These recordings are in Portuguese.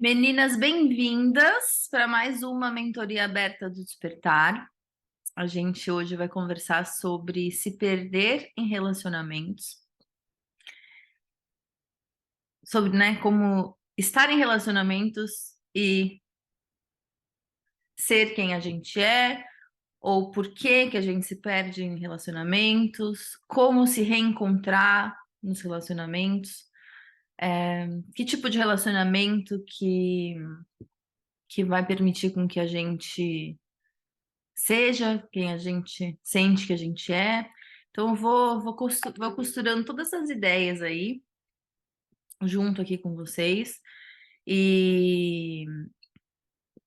Meninas, bem-vindas para mais uma mentoria aberta do Despertar. A gente hoje vai conversar sobre se perder em relacionamentos, sobre, como estar em relacionamentos e ser quem a gente é, ou por que a gente se perde em relacionamentos, como se reencontrar nos relacionamentos, que tipo de relacionamento que vai permitir com que a gente seja quem a gente sente que a gente é. Então, eu vou costurando todas essas ideias aí, junto aqui com vocês. E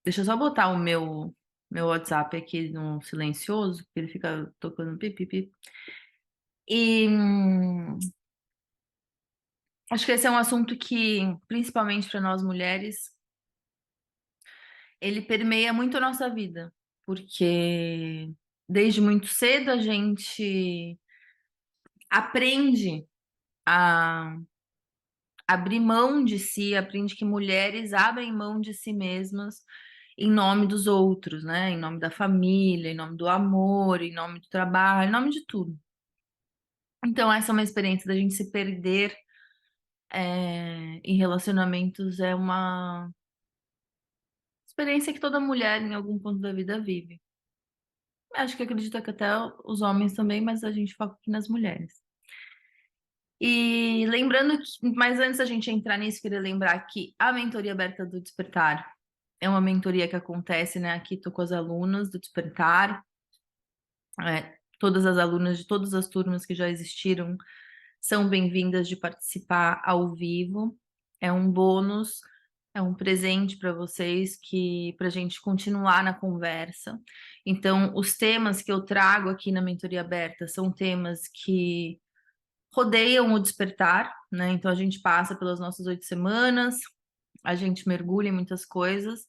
deixa eu só botar o meu WhatsApp aqui no silencioso, porque ele fica tocando pipipi. E acho que esse é um assunto que, principalmente para nós mulheres, ele permeia muito a nossa vida, porque desde muito cedo a gente aprende a abrir mão de si, aprende que mulheres abrem mão de si mesmas em nome dos outros, né? Em nome da família, em nome do amor, em nome do trabalho, em nome de tudo. Então, essa é uma experiência da gente se perder em relacionamentos, é uma experiência que toda mulher, em algum ponto da vida, vive. Acho que acredito que até os homens também, mas a gente foca aqui nas mulheres. E lembrando que, mas antes da gente entrar nisso, queria lembrar que a mentoria aberta do Despertar é uma mentoria que acontece, né? Aqui tô com as alunas do Despertar, todas as alunas de todas as turmas que já existiram são bem-vindas de participar ao vivo. É um bônus, é um presente para vocês que para a gente continuar na conversa. Então, os temas que eu trago aqui na mentoria aberta são temas que rodeiam o despertar, né? Então a gente passa pelas nossas 8 semanas, a gente mergulha em muitas coisas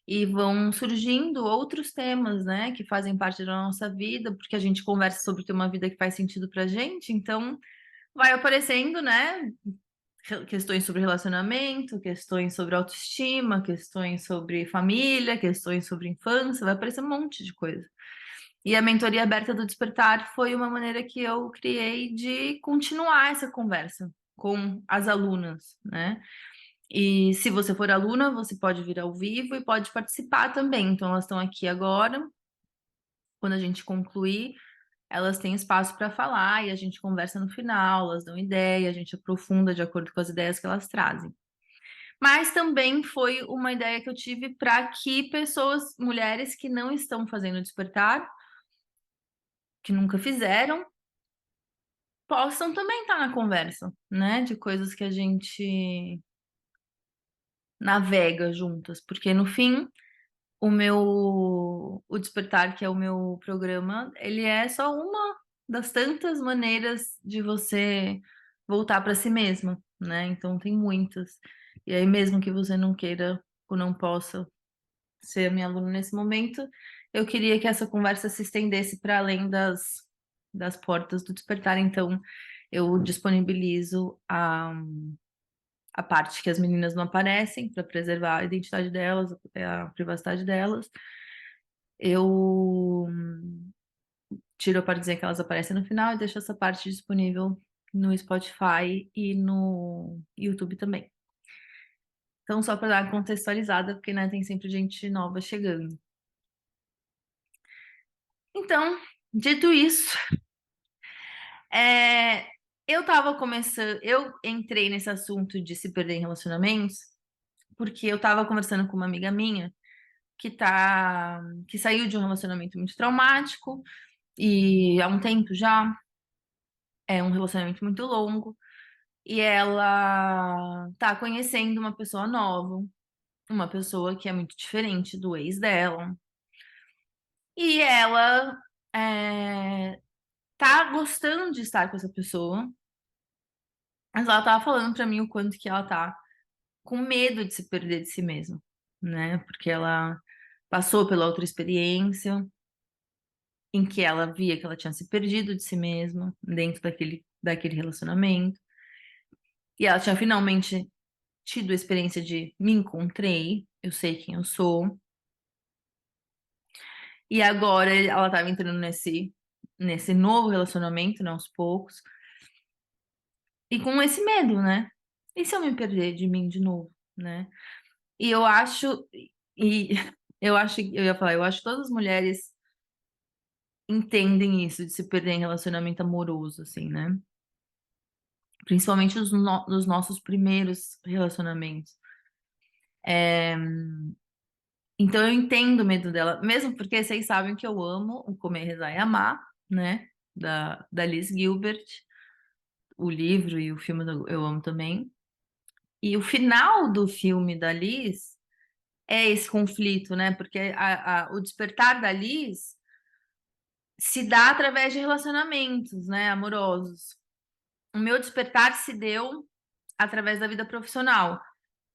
e vão surgindo outros temas, né, que fazem parte da nossa vida, porque a gente conversa sobre ter uma vida que faz sentido pra gente, então vai aparecendo, né, questões sobre relacionamento, questões sobre autoestima, questões sobre família, questões sobre infância, vai aparecer um monte de coisa. E a mentoria aberta do Despertar foi uma maneira que eu criei de continuar essa conversa com as alunas, né? E se você for aluna, você pode vir ao vivo e pode participar também. Então, elas estão aqui agora. Quando a gente concluir, elas têm espaço para falar e a gente conversa no final, elas dão ideia, a gente aprofunda de acordo com as ideias que elas trazem. Mas também foi uma ideia que eu tive para que pessoas, mulheres que não estão fazendo despertar, que nunca fizeram, possam também estar na conversa, né? De coisas que a gente navega juntas, porque no fim o Despertar, que é o meu programa, ele é só uma das tantas maneiras de você voltar para si mesma, né? Então tem muitas. E aí mesmo que você não queira ou não possa ser a minha aluna nesse momento, eu queria que essa conversa se estendesse para além das portas do Despertar, então eu disponibilizo a parte que as meninas não aparecem para preservar a identidade delas, a privacidade delas. Eu tiro a parte dizer que elas aparecem no final e deixo essa parte disponível no Spotify e no YouTube também. Então, só para dar contextualizada, porque né, tem sempre gente nova chegando. Então, dito isso, é, eu entrei nesse assunto de se perder em relacionamentos, porque eu estava conversando com uma amiga minha que saiu de um relacionamento muito traumático e há um tempo já, é um relacionamento muito longo, e ela tá conhecendo uma pessoa nova, uma pessoa que é muito diferente do ex dela, e ela tá gostando de estar com essa pessoa, mas ela tava falando pra mim o quanto que ela tá com medo de se perder de si mesma, né? Porque ela passou pela outra experiência em que ela via que ela tinha se perdido de si mesma dentro daquele relacionamento. E ela tinha finalmente tido a experiência de me encontrei, eu sei quem eu sou, e agora ela tava entrando nesse novo relacionamento, né, aos poucos, e com esse medo, né? E se eu me perder de mim de novo, né? E eu acho, e eu ia falar, eu acho que todas as mulheres entendem isso de se perder em relacionamento amoroso, assim, né? Principalmente nos nossos primeiros relacionamentos. Então eu entendo o medo dela, mesmo porque vocês sabem que eu amo o Comer, Rezar e Amar, né? Da Liz Gilbert, o livro e o filme eu amo também. E o final do filme da Liz é esse conflito, né? Porque o despertar da Liz se dá através de relacionamentos, né, amorosos. O meu despertar se deu através da vida profissional.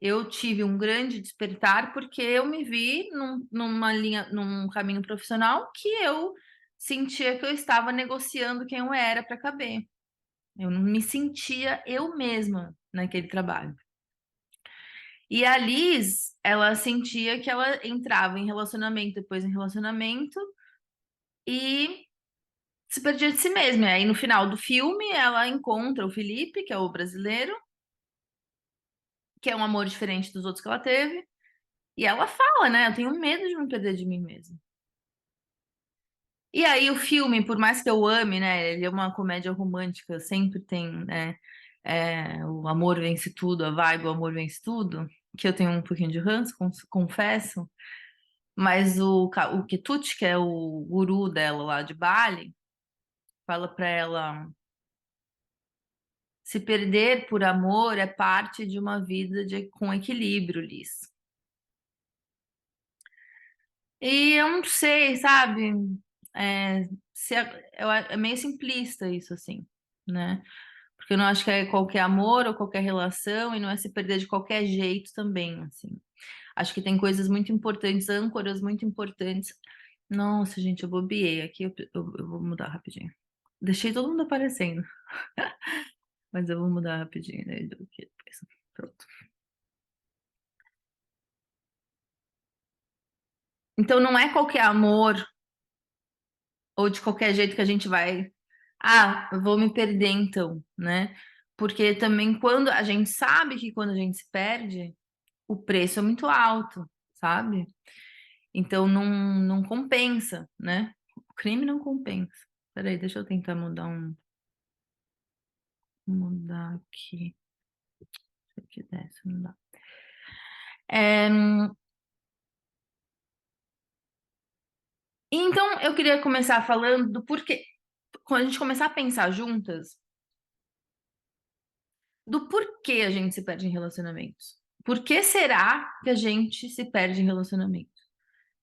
Eu tive um grande despertar porque eu me vi num caminho profissional que eu sentia que eu estava negociando quem eu era para caber. Eu não me sentia eu mesma naquele trabalho. E a Liz, ela sentia que ela entrava em relacionamento depois em relacionamento e se perdia de si mesma. E aí, no final do filme, ela encontra o Felipe, que é o brasileiro, que é um amor diferente dos outros que ela teve. E ela fala, né? Eu tenho medo de me perder de mim mesma. E aí, o filme, por mais que eu ame, né? Ele é uma comédia romântica, sempre tem, né? O amor vence tudo, a vibe, o amor vence tudo. Que eu tenho um pouquinho de ranço, confesso. Mas o Ketuti, que é o guru dela lá de Bali, fala pra ela. Se perder por amor é parte de uma vida com equilíbrio, Liz. E eu não sei, sabe? É meio simplista isso, assim, né? Porque eu não acho que é qualquer amor ou qualquer relação e não é se perder de qualquer jeito também, assim. Acho que tem coisas muito importantes, âncoras muito importantes. Nossa, gente, eu bobiei aqui, eu vou mudar rapidinho. Deixei todo mundo aparecendo, mas eu vou mudar rapidinho, né? Pronto. Então não é qualquer amor ou de qualquer jeito que a gente vai, eu vou me perder então, né? Porque também quando a gente sabe que quando a gente se perde, o preço é muito alto, sabe? Então não compensa, né? O crime não compensa. Peraí, deixa eu tentar mudar aqui. Se eu quisesse, não dá. É, então eu queria começar falando do porquê. Quando a gente começar a pensar juntas, do porquê a gente se perde em relacionamentos. Por que será que a gente se perde em relacionamentos?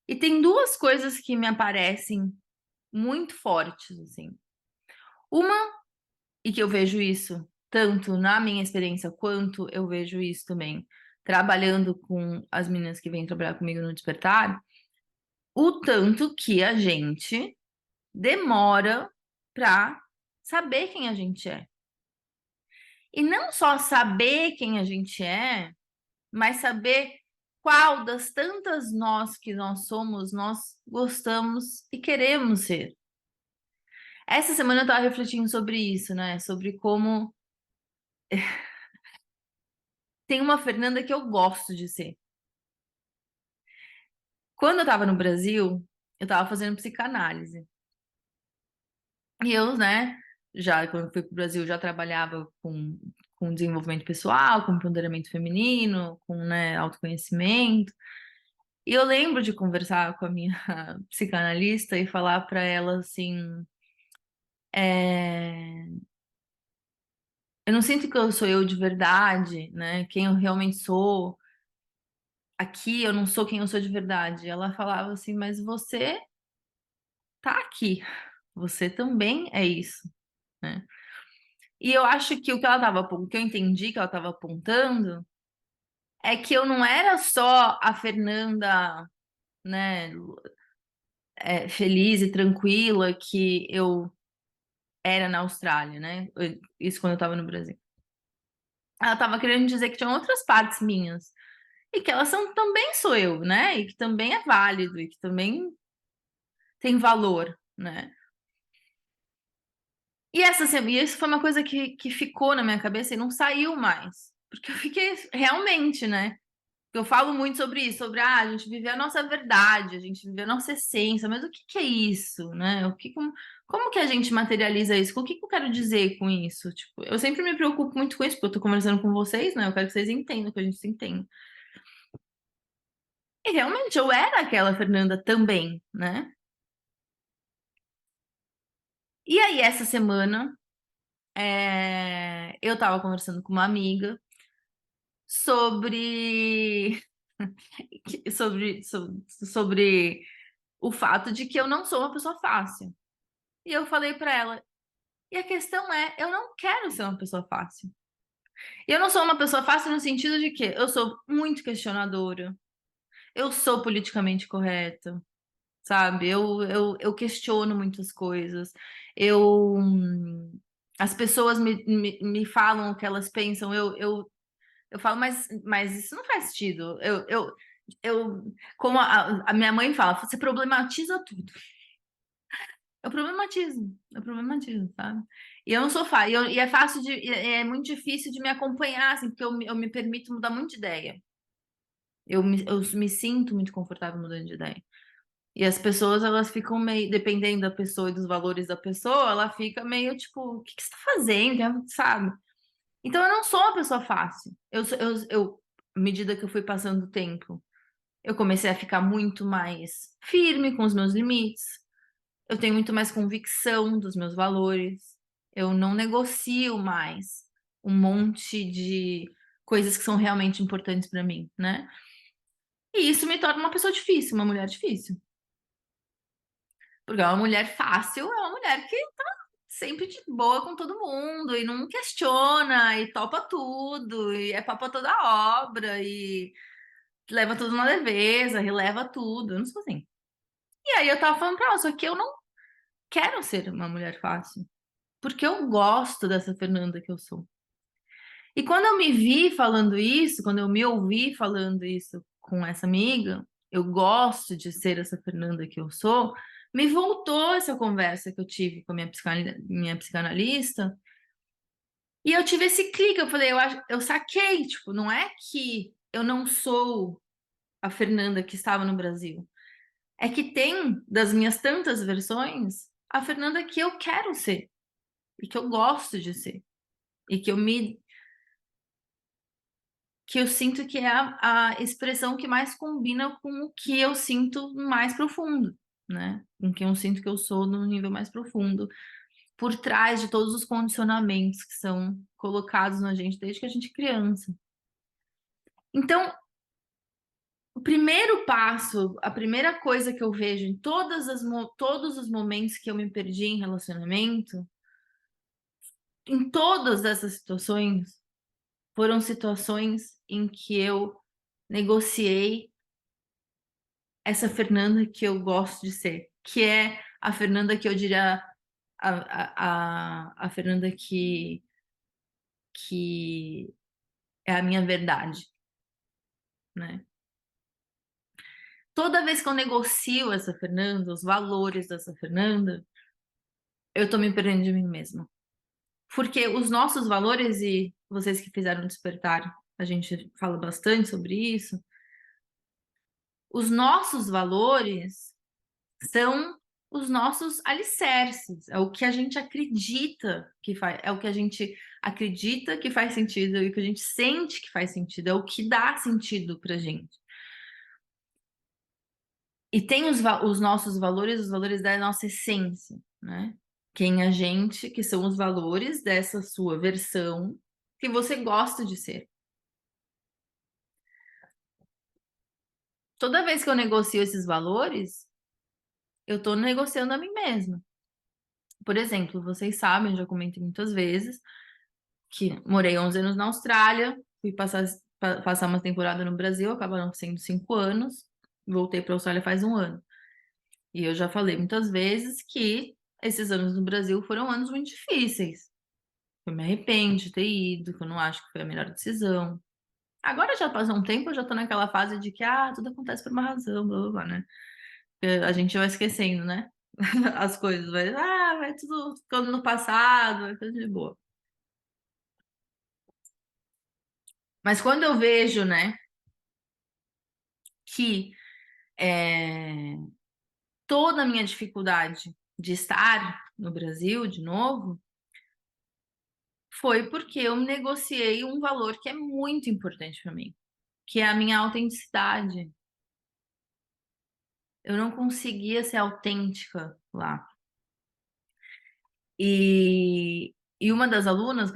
E tem duas coisas que me aparecem muito fortes, assim. Uma, e que eu vejo isso tanto na minha experiência quanto eu vejo isso também trabalhando com as meninas que vêm trabalhar comigo no Despertar, o tanto que a gente demora para saber quem a gente é. E não só saber quem a gente é, mas saber qual das tantas nós que nós somos, nós gostamos e queremos ser. Essa semana eu estava refletindo sobre isso, né? Sobre como tem uma Fernanda que eu gosto de ser. Quando eu estava no Brasil, eu estava fazendo psicanálise. E eu, né, já quando eu fui para o Brasil, já trabalhava com desenvolvimento pessoal, com empoderamento feminino, com, né, autoconhecimento. E eu lembro de conversar com a minha psicanalista e falar para ela assim: é, eu não sinto que eu sou eu de verdade, né? Quem eu realmente sou. Aqui eu não sou quem eu sou de verdade. Ela falava assim, mas você tá aqui. Você também é isso, né? E eu acho que o que eu entendi que ela estava apontando é que eu não era só a Fernanda, né, feliz e tranquila que eu era na Austrália, né? Isso quando eu estava no Brasil. ela estava querendo dizer que tinham outras partes minhas. E que elas são também sou eu, né? E que também é válido, e que também tem valor, né? E isso foi uma coisa que ficou na minha cabeça e não saiu mais. Porque eu fiquei realmente, né? Eu falo muito sobre isso, sobre a gente viver a nossa verdade, a gente viver a nossa essência, mas o que que é isso, né? Como que a gente materializa isso? O que que eu quero dizer com isso? Tipo, eu sempre me preocupo muito com isso, porque eu tô conversando com vocês, né? Eu quero que vocês entendam, que a gente se entenda. E realmente eu era aquela Fernanda também, né? E aí, essa semana, eu tava conversando com uma amiga sobre, sobre o fato de que eu não sou uma pessoa fácil. E eu falei pra ela, e a questão é, eu não quero ser uma pessoa fácil. E eu não sou uma pessoa fácil no sentido de que eu sou muito questionadora, eu sou politicamente correta, sabe? Eu questiono muitas coisas. Eu, as pessoas me falam o que elas pensam, eu falo, mas isso não faz sentido. Como a minha mãe fala, você problematiza tudo. Eu problematizo, sabe? E eu não sou fácil, e é fácil é muito difícil de me acompanhar, assim, porque eu me permito mudar muito de ideia. Eu me sinto muito confortável mudando de ideia. E as pessoas, elas ficam meio, dependendo da pessoa e dos valores da pessoa, ela fica meio tipo, o que que você tá fazendo? Sabe? Então eu não sou uma pessoa fácil. À medida que eu fui passando o tempo, eu comecei a ficar muito mais firme com os meus limites. Eu tenho muito mais convicção dos meus valores. Eu não negocio mais um monte de coisas que são realmente importantes para mim, né? E isso me torna uma pessoa difícil, uma mulher difícil. Porque uma mulher fácil é uma mulher que tá sempre de boa com todo mundo e não questiona e topa tudo e é papa toda obra e leva tudo na leveza, releva tudo. Eu não sou assim. E aí eu tava falando pra ela, só que eu não quero ser uma mulher fácil, porque eu gosto dessa Fernanda que eu sou. E quando eu me vi falando isso, quando eu me ouvi falando isso com essa amiga, eu gosto de ser essa Fernanda que eu sou, me voltou essa conversa que eu tive com a minha psicanalista, e eu tive esse clique, eu falei, eu saquei, tipo, não é que eu não sou a Fernanda que estava no Brasil, é que tem das minhas tantas versões a Fernanda que eu quero ser e que eu gosto de ser e que eu sinto que é a expressão que mais combina com o que eu sinto mais profundo, né? Com quem eu sinto que eu sou no nível mais profundo, por trás de todos os condicionamentos que são colocados na gente desde que a gente é criança. Então, o primeiro passo, a primeira coisa que eu vejo em todos os momentos que eu me perdi em relacionamento, em todas essas situações, foram situações em que eu negociei essa Fernanda que eu gosto de ser, que é a Fernanda que eu diria a Fernanda que é a minha verdade, né? Toda vez que eu negocio essa Fernanda, os valores dessa Fernanda, eu tô me perdendo de mim mesma. Porque os nossos valores, e vocês que fizeram despertar, a gente fala bastante sobre isso, os nossos valores são os nossos alicerces, é o que a gente acredita que faz, é o que a gente acredita que faz sentido, é o que a gente sente que faz sentido, é o que dá sentido pra gente. E tem os nossos valores, os valores da nossa essência, né? Quem a gente, que são os valores dessa sua versão que você gosta de ser. Toda vez que eu negocio esses valores, eu estou negociando a mim mesma. Por exemplo, vocês sabem, já comentei muitas vezes, que morei 11 anos na Austrália, fui passar uma temporada no Brasil, acabaram sendo 5 anos, voltei para a Austrália faz um ano. E eu já falei muitas vezes que esses anos no Brasil foram anos muito difíceis. que eu me arrependo de ter ido, que eu não acho que foi a melhor decisão. Agora já passou um tempo, eu já tô naquela fase de que, tudo acontece por uma razão, blá, blá, blá, né? A gente vai esquecendo, né? As coisas, vai tudo ficando no passado, vai tudo de boa. Mas quando eu vejo, né, que é, toda a minha dificuldade de estar no Brasil de novo foi porque eu negociei um valor que é muito importante para mim, que é a minha autenticidade. Eu não conseguia ser autêntica lá. E uma das alunas,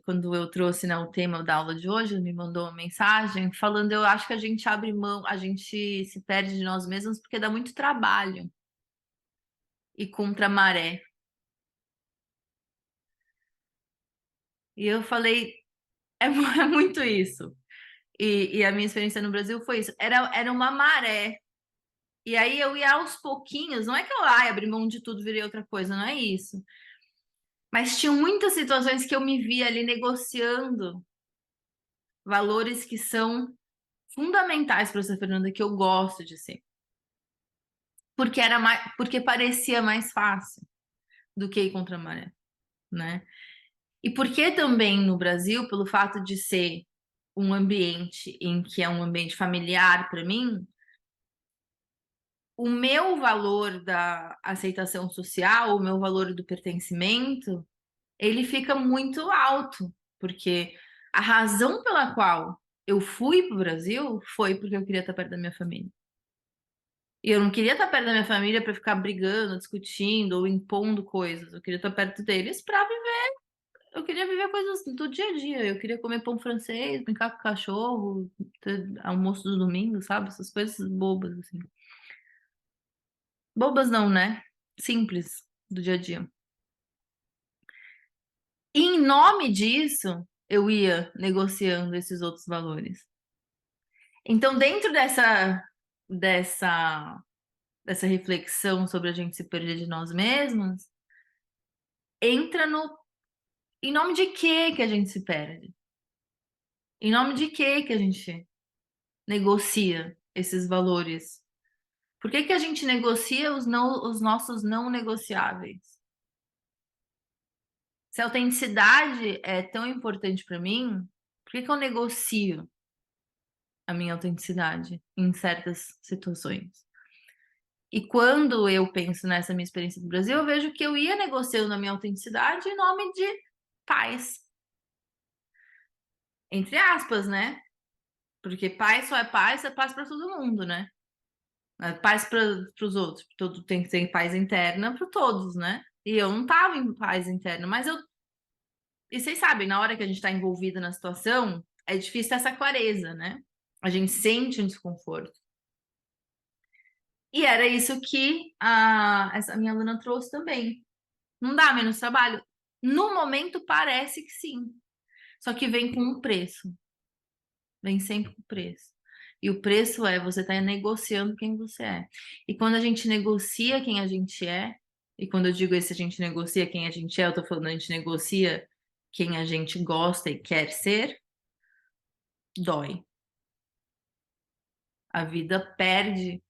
quando eu trouxe, né, o tema da aula de hoje, me mandou uma mensagem falando: eu acho que a gente abre mão, a gente se perde de nós mesmos porque dá muito trabalho e contra a maré. E eu falei: é muito isso. E a minha experiência no Brasil foi isso. Era uma maré. E aí eu ia aos pouquinhos, não é que eu abri mão de tudo, virei outra coisa, não é isso. Mas tinham muitas situações que eu me via ali negociando valores que são fundamentais para você, Fernanda, que eu gosto de ser. Porque parecia mais fácil do que ir contra a maré, né? E porque também no Brasil, pelo fato de ser um ambiente em que é um ambiente familiar para mim, o meu valor da aceitação social, o meu valor do pertencimento, ele fica muito alto, porque a razão pela qual eu fui para o Brasil foi porque eu queria estar perto da minha família. E eu não queria estar perto da minha família para ficar brigando, discutindo ou impondo coisas. Eu queria estar perto deles para viver. Eu queria viver coisas do dia a dia. Eu queria comer pão francês, brincar com o cachorro, ter almoço do domingo, sabe? Essas coisas bobas, assim. Bobas não, né? Simples do dia a dia. E em nome disso, eu ia negociando esses outros valores. Então, dentro dessa, dessa reflexão sobre a gente se perder de nós mesmos, entra no em nome de que a gente se perde? Em nome de que a gente negocia esses valores? Por que a gente negocia os nossos não negociáveis? Se a autenticidade é tão importante para mim, por que eu negocio a minha autenticidade em certas situações? E quando eu penso nessa minha experiência do Brasil, eu vejo que eu ia negociando a minha autenticidade em nome de paz. Entre aspas, né? Porque paz só é paz, é paz para todo mundo, né? É paz para os outros. Todo tem que ter paz interna para todos, né? E eu não tava em paz interna, mas eu. E vocês sabem, na hora que a gente está envolvida na situação, é difícil ter essa clareza, né? A gente sente um desconforto. E era isso que essa minha aluna trouxe também. Não dá menos trabalho? No momento parece que sim. Só que vem com um preço. Vem sempre com preço. E o preço é você estar negociando quem você é. E quando a gente negocia quem a gente é, e quando eu digo esse a gente negocia quem a gente é, eu tô falando a gente negocia quem a gente gosta e quer ser, dói. A vida perde.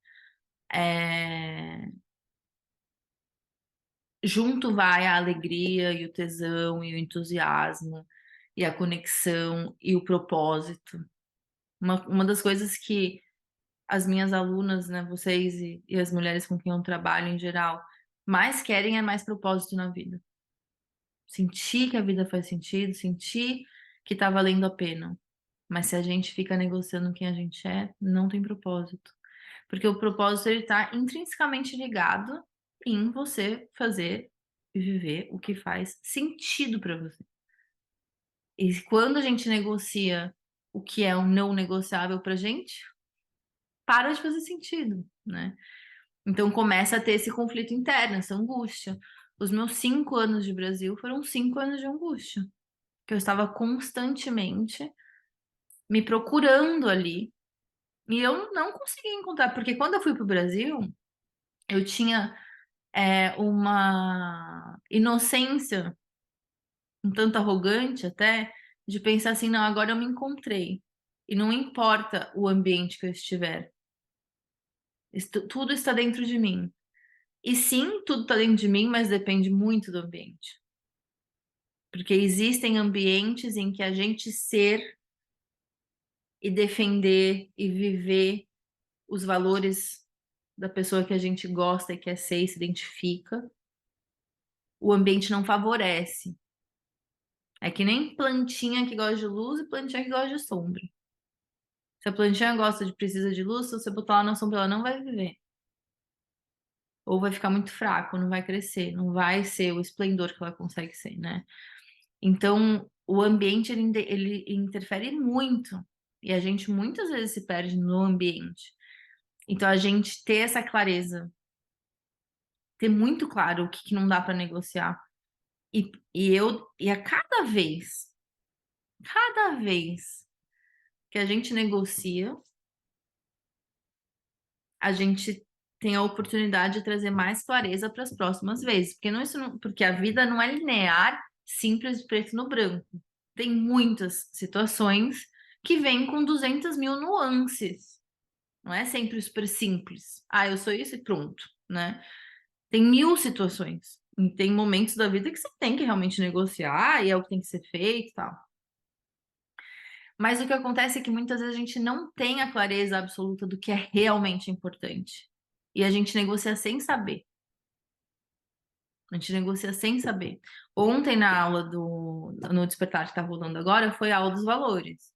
Junto vai a alegria e o tesão e o entusiasmo e a conexão e o propósito. Uma das coisas que as minhas alunas, né, vocês e as mulheres com quem eu trabalho em geral, mais querem é mais propósito na vida. Sentir que a vida faz sentido, sentir que tá valendo a pena. Mas se a gente fica negociando quem a gente é, não tem propósito. Porque o propósito ele tá intrinsecamente ligado em você fazer e viver o que faz sentido para você. E quando a gente negocia o que é um não negociável pra gente, para de fazer sentido, né? Então começa a ter esse conflito interno, essa angústia. Os meus 5 anos de Brasil foram 5 anos de angústia, que eu estava constantemente me procurando ali e eu não conseguia encontrar, porque quando eu fui para o Brasil, eu tinha uma inocência um tanto arrogante até, de pensar assim, não, agora eu me encontrei. E não importa o ambiente que eu estiver. Tudo está dentro de mim. E sim, tudo está dentro de mim, mas depende muito do ambiente. Porque existem ambientes em que a gente ser e defender e viver os valores da pessoa que a gente gosta e quer ser e se identifica, o ambiente não favorece. É que nem plantinha que gosta de luz e plantinha que gosta de sombra. Se a plantinha precisa de luz, se você botar ela na sombra, ela não vai viver. Ou vai ficar muito fraco, não vai crescer, não vai ser o esplendor que ela consegue ser, né? Então, o ambiente, ele interfere muito. E a gente muitas vezes se perde no ambiente. Então, a gente ter essa clareza, ter muito claro o que, que não dá para negociar. E a cada vez que a gente negocia, a gente tem a oportunidade de trazer mais clareza para as próximas vezes. Porque a vida não é linear, simples, preto no branco. Tem muitas situações que vêm com 200 mil nuances. Não é sempre super simples. Ah, eu sou isso e pronto, né? Tem mil situações. E tem momentos da vida que você tem que realmente negociar e é o que tem que ser feito e tal. Mas o que acontece é que muitas vezes a gente não tem a clareza absoluta do que é realmente importante. E a gente negocia sem saber. A gente negocia sem saber. Ontem, na aula no Despertar que está rolando agora, foi a aula dos valores.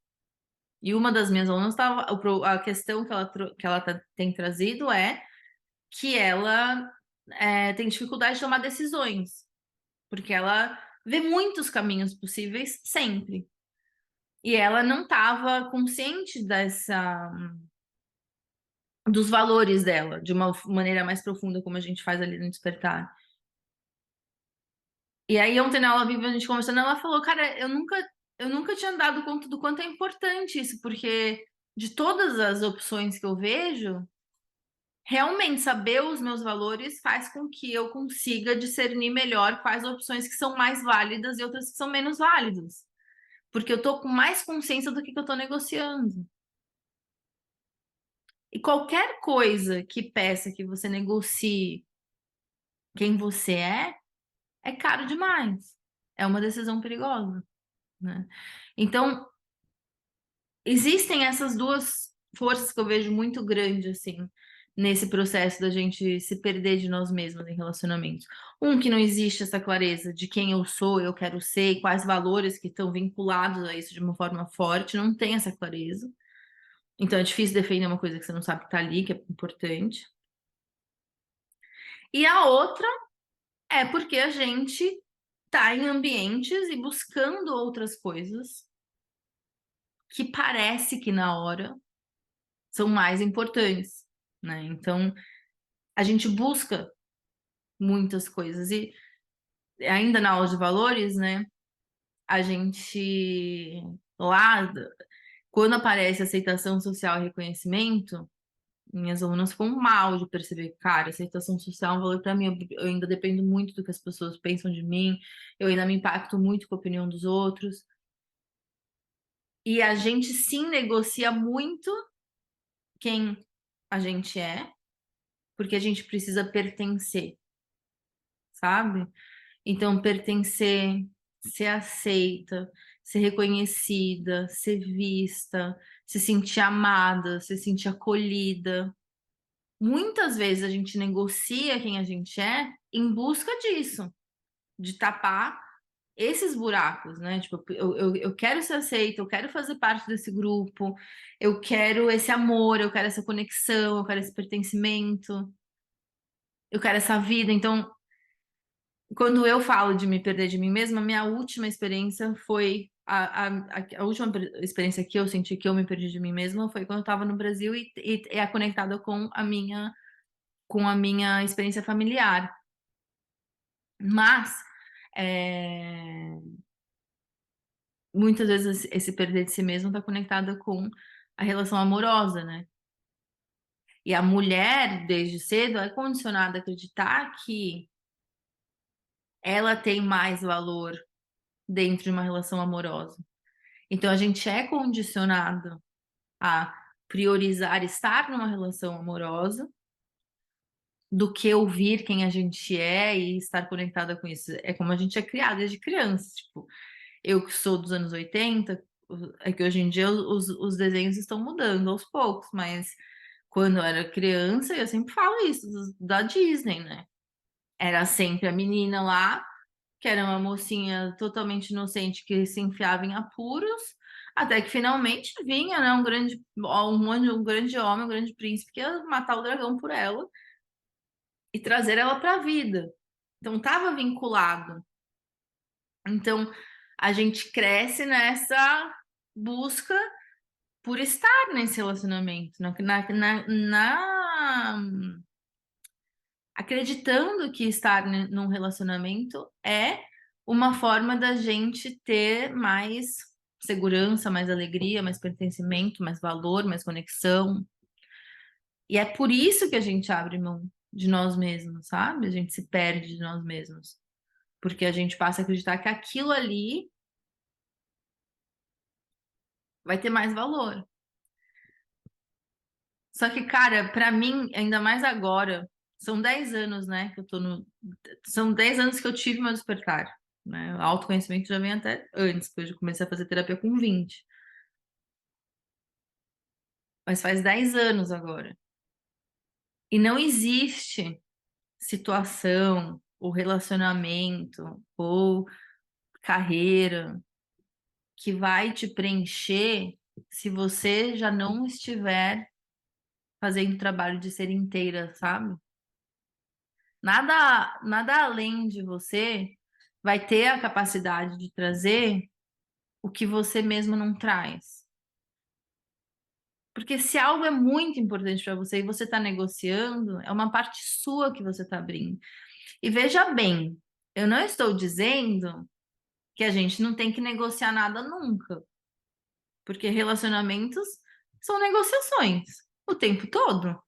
E uma das minhas alunas estava. A questão que ela tem trazido é que ela tem dificuldade de tomar decisões. Porque ela vê muitos caminhos possíveis sempre. E ela não estava consciente dos valores dela, de uma maneira mais profunda, como a gente faz ali no Despertar. E aí, ontem na aula viva, a gente conversando, ela falou, cara, eu nunca tinha dado conta do quanto é importante isso, porque de todas as opções que eu vejo, realmente saber os meus valores faz com que eu consiga discernir melhor quais opções que são mais válidas e outras que são menos válidas. Porque eu tô com mais consciência do que eu tô negociando. E qualquer coisa que peça que você negocie quem você é caro demais. É uma decisão perigosa, né? Então, existem essas duas forças que eu vejo muito grandes, assim, nesse processo da gente se perder de nós mesmos em relacionamentos. Um, que não existe essa clareza de quem eu sou, eu quero ser, e quais valores que estão vinculados a isso de uma forma forte, não tem essa clareza. Então é difícil defender uma coisa que você não sabe que tá ali, que é importante. E a outra é porque a gente tá em ambientes e buscando outras coisas que parece que na hora são mais importantes, né? Então, a gente busca muitas coisas e ainda na aula de valores, né? A gente lá, quando aparece aceitação social e reconhecimento, minhas alunas ficam mal de perceber, cara, aceitação social é um valor para mim, eu ainda dependo muito do que as pessoas pensam de mim, eu ainda me impacto muito com a opinião dos outros. E a gente sim negocia muito quem a gente é, porque a gente precisa pertencer, sabe? Então, pertencer, ser aceita, ser reconhecida, ser vista, se sentir amada, se sentir acolhida. Muitas vezes a gente negocia quem a gente é em busca disso, de tapar esses buracos, né? Tipo, eu quero ser aceita, eu quero fazer parte desse grupo, eu quero esse amor, eu quero essa conexão, eu quero esse pertencimento, eu quero essa vida. Então, quando eu falo de me perder de mim mesma, minha última experiência foi a última experiência que eu senti que eu me perdi de mim mesma foi quando eu estava no Brasil e é conectada com a minha experiência familiar. Mas é, muitas vezes esse perder de si mesmo está conectado com a relação amorosa, né? E a mulher, desde cedo, é condicionada a acreditar que ela tem mais valor dentro de uma relação amorosa. Então a gente é condicionado a priorizar estar numa relação amorosa do que ouvir quem a gente é e estar conectada com isso. É como a gente é criada desde criança. Tipo, eu que sou dos anos 80, é que hoje em dia os desenhos estão mudando aos poucos, mas quando eu era criança, eu sempre falo isso, da Disney, né? Era sempre a menina lá, que era uma mocinha totalmente inocente que se enfiava em apuros, até que finalmente vinha, né, um grande homem, um grande príncipe que ia matar o dragão por ela e trazer ela para a vida. Então estava vinculado. Então a gente cresce nessa busca por estar nesse relacionamento, acreditando que estar num relacionamento é uma forma da gente ter mais segurança, mais alegria, mais pertencimento, mais valor, mais conexão. E é por isso que a gente abre mão de nós mesmos, sabe? A gente se perde de nós mesmos. Porque a gente passa a acreditar que aquilo ali vai ter mais valor. Só que, cara, pra mim, ainda mais agora, são 10 anos, né, que eu tô no. São 10 anos que eu tive meu despertar, né? O autoconhecimento já vem até antes, porque eu já comecei a fazer terapia com 20. Mas faz 10 anos agora. E não existe situação, ou relacionamento, ou carreira que vai te preencher se você já não estiver fazendo o trabalho de ser inteira, sabe? Nada além de você vai ter a capacidade de trazer o que você mesmo não traz. Porque se algo é muito importante para você e você está negociando, é uma parte sua que você está abrindo. E veja bem, eu não estou dizendo que a gente não tem que negociar nada nunca, porque relacionamentos são negociações o tempo todo,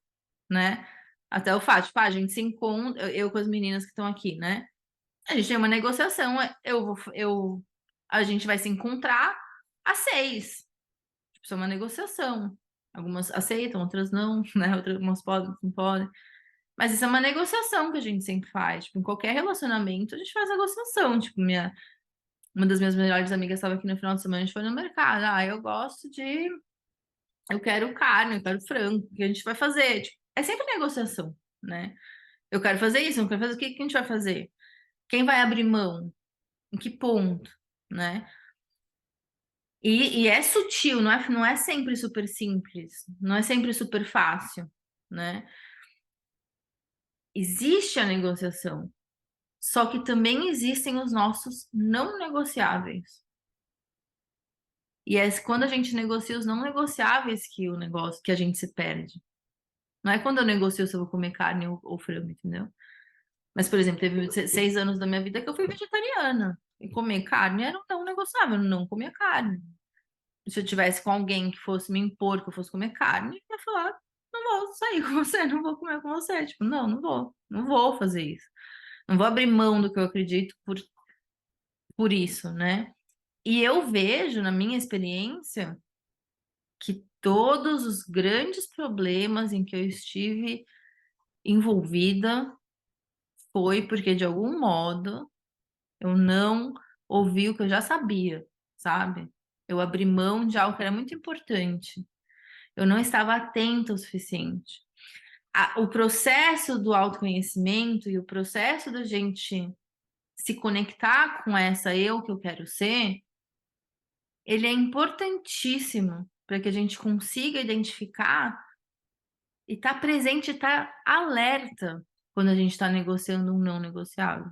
né? Até o fato, tipo, a gente se encontra, eu com as meninas que estão aqui, né? A gente tem uma negociação, a gente vai se encontrar às 6. Tipo, isso é uma negociação. Algumas aceitam, outras não, né? Algumas podem, não podem. Mas isso é uma negociação que a gente sempre faz. Tipo, em qualquer relacionamento, a gente faz negociação. Tipo, uma das minhas melhores amigas estava aqui no final de semana, a gente foi no mercado. Ah, eu gosto de. Eu quero carne, eu quero frango. O que a gente vai fazer? Tipo, é sempre negociação, né? Eu quero fazer isso, eu não quero fazer. O que que a gente vai fazer? Quem vai abrir mão? Em que ponto, né? E é sutil, não é sempre super simples, não é sempre super fácil, né? Existe a negociação, só que também existem os nossos não negociáveis. E é quando a gente negocia os não negociáveis que o negócio, que a gente se perde. Não é quando eu negocio se eu vou comer carne ou frango, entendeu? Mas, por exemplo, teve 6 anos da minha vida que eu fui vegetariana. E comer carne era um não negociável, eu não comia carne. Se eu tivesse com alguém que fosse me impor que eu fosse comer carne, eu ia falar, não vou sair com você, não vou comer com você. Tipo, não vou fazer isso. Não vou abrir mão do que eu acredito por isso, né? E eu vejo, na minha experiência, que todos os grandes problemas em que eu estive envolvida foi porque, de algum modo, eu não ouvi o que eu já sabia, sabe? Eu abri mão de algo que era muito importante. Eu não estava atenta o suficiente. O processo do autoconhecimento e o processo da gente se conectar com essa eu que eu quero ser, ele é importantíssimo para que a gente consiga identificar e estar presente, estar alerta quando a gente está negociando um não negociável.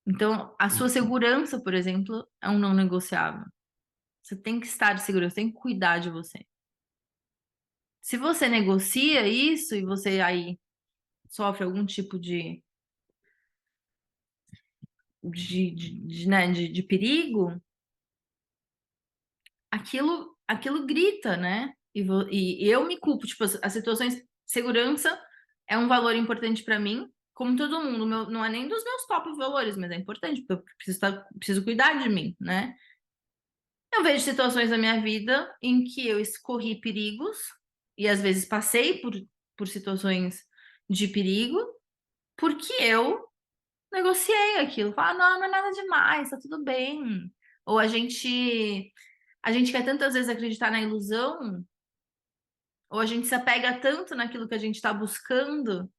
Então, a sua segurança, por exemplo, é um não negociável. Você tem que estar seguro, você tem que cuidar de você. Se você negocia isso e você aí sofre algum tipo de perigo, aquilo grita, né? E eu me culpo, tipo, as situações, segurança é um valor importante para mim, como todo mundo, não é nem dos meus top valores, mas é importante, porque eu preciso cuidar de mim, né? Eu vejo situações na minha vida em que eu escorri perigos, e às vezes passei por situações de perigo, porque eu negociei aquilo. Falar, não, não é nada demais, tá tudo bem. Ou a gente quer tantas vezes acreditar na ilusão, ou a gente se apega tanto naquilo que a gente está buscando,